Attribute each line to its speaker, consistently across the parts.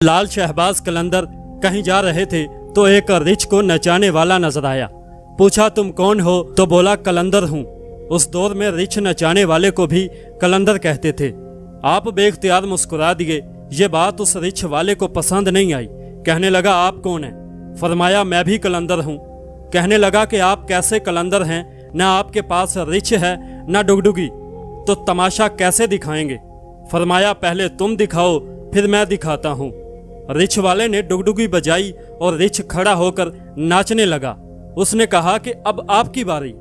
Speaker 1: लाल शहबाज कलंदर कहीं जा रहे थे तो एक रिछ को नचाने वाला नजर आया। पूछा, तुम कौन हो? तो बोला, कलंदर हूँ। उस दौर में रिछ नचाने वाले को भी कलंदर कहते थे। आप बेख्तियार मुस्कुरा दिए। ये बात उस रिछ वाले को पसंद नहीं आई। कहने लगा, आप कौन हैं? फरमाया, मैं भी कलंदर हूँ। कहने लगा कि आप कैसे कलंदर हैं? ना आपके पास रिछ है ना डुगडुगी, तो तमाशा कैसे दिखाएंगे? फरमाया, पहले तुम दिखाओ फिर मैं दिखाता हूँ। रिछ वाले ने डुगडुगी बजाई और रिछ खड़ा होकर नाचने लगा। उसने कहा कि अब आपकी बारी।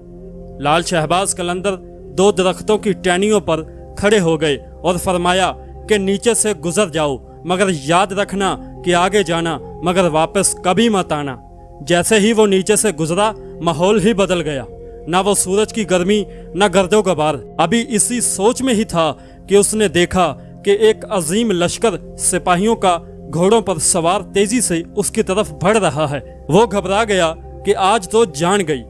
Speaker 1: लाल शहबाज कलंदर दो दरख्तों की टहनियों पर खड़े हो गए और फरमाया कि नीचे से गुजर जाओ, मगर याद रखना कि आगे जाना, मगर वापस कभी मत आना। जैसे ही वो नीचे से गुजरा, माहौल ही बदल गया। ना वो सूरज की गर्मी ना गर्दो गबार। अभी इसी सोच में ही था कि उसने देखा कि एक अजीम लश्कर सिपाहियों का घोड़ों पर सवार तेजी से उसकी तरफ बढ़ रहा है। वो घबरा गया कि आज तो जान गई।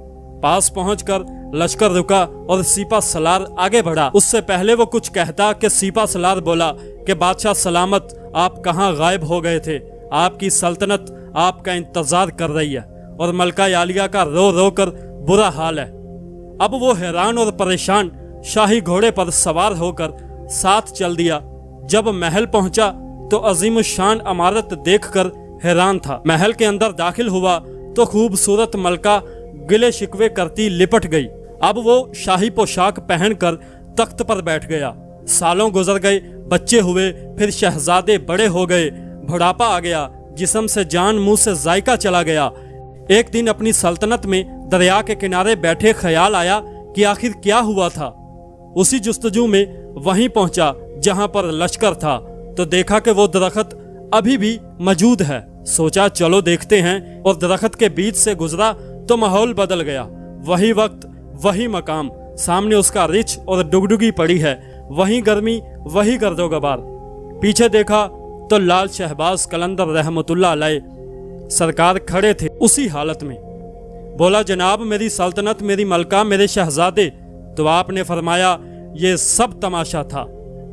Speaker 1: पास पहुंचकर लश्कर रुका और सीपा सलार आगे बढ़ा। उससे पहले वो कुछ कहता कि सीपा सलार बोला कि बादशाह सलामत, आप कहाँ गायब हो गए थे? आपकी सल्तनत आपका इंतजार कर रही है और मलका आलिया का रो रो कर बुरा हाल है। अब वो हैरान और परेशान शाही घोड़े पर सवार होकर साथ चल दिया। जब महल पहुंचा तो अजीम शान इमारत देखकर हैरान था। महल के अंदर दाखिल हुआ तो खूबसूरत मलका गिले शिकवे करती लिपट गई। अब वो शाही पोशाक पहनकर तख्त पर बैठ गया। सालों गुजर गए, बच्चे हुए, फिर शहजादे बड़े हो गए, बुढ़ापा आ गया, जिस्म से जान मुंह से जायका चला गया। एक दिन अपनी सल्तनत में दरिया के किनारे बैठे ख्याल आया कि आखिर क्या हुआ था। उसी जुस्तजू में वहीं पहुंचा जहां पर लश्कर था, तो देखा कि वो दरख्त अभी भी मौजूद है। सोचा चलो देखते हैं, और दरख्त के बीच से गुजरा तो माहौल बदल गया। वही वक्त वही मकाम, सामने उसका रिछ और डुगडुगी पड़ी है। वही गर्मी वही गर्दो गबार। पीछे देखा तो लाल शहबाज कलंदर रहमतुल्लाह अलैह सरकार खड़े थे उसी हालत में। बोला, जनाब मेरी सल्तनत, मेरी मलका, मेरे शहजादे। तो आपने फरमाया, ये सब तमाशा था।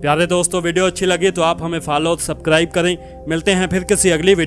Speaker 1: प्यारे दोस्तों, वीडियो अच्छी लगी तो आप हमें फॉलो सब्सक्राइब करें। मिलते हैं फिर किसी अगली वीडियो।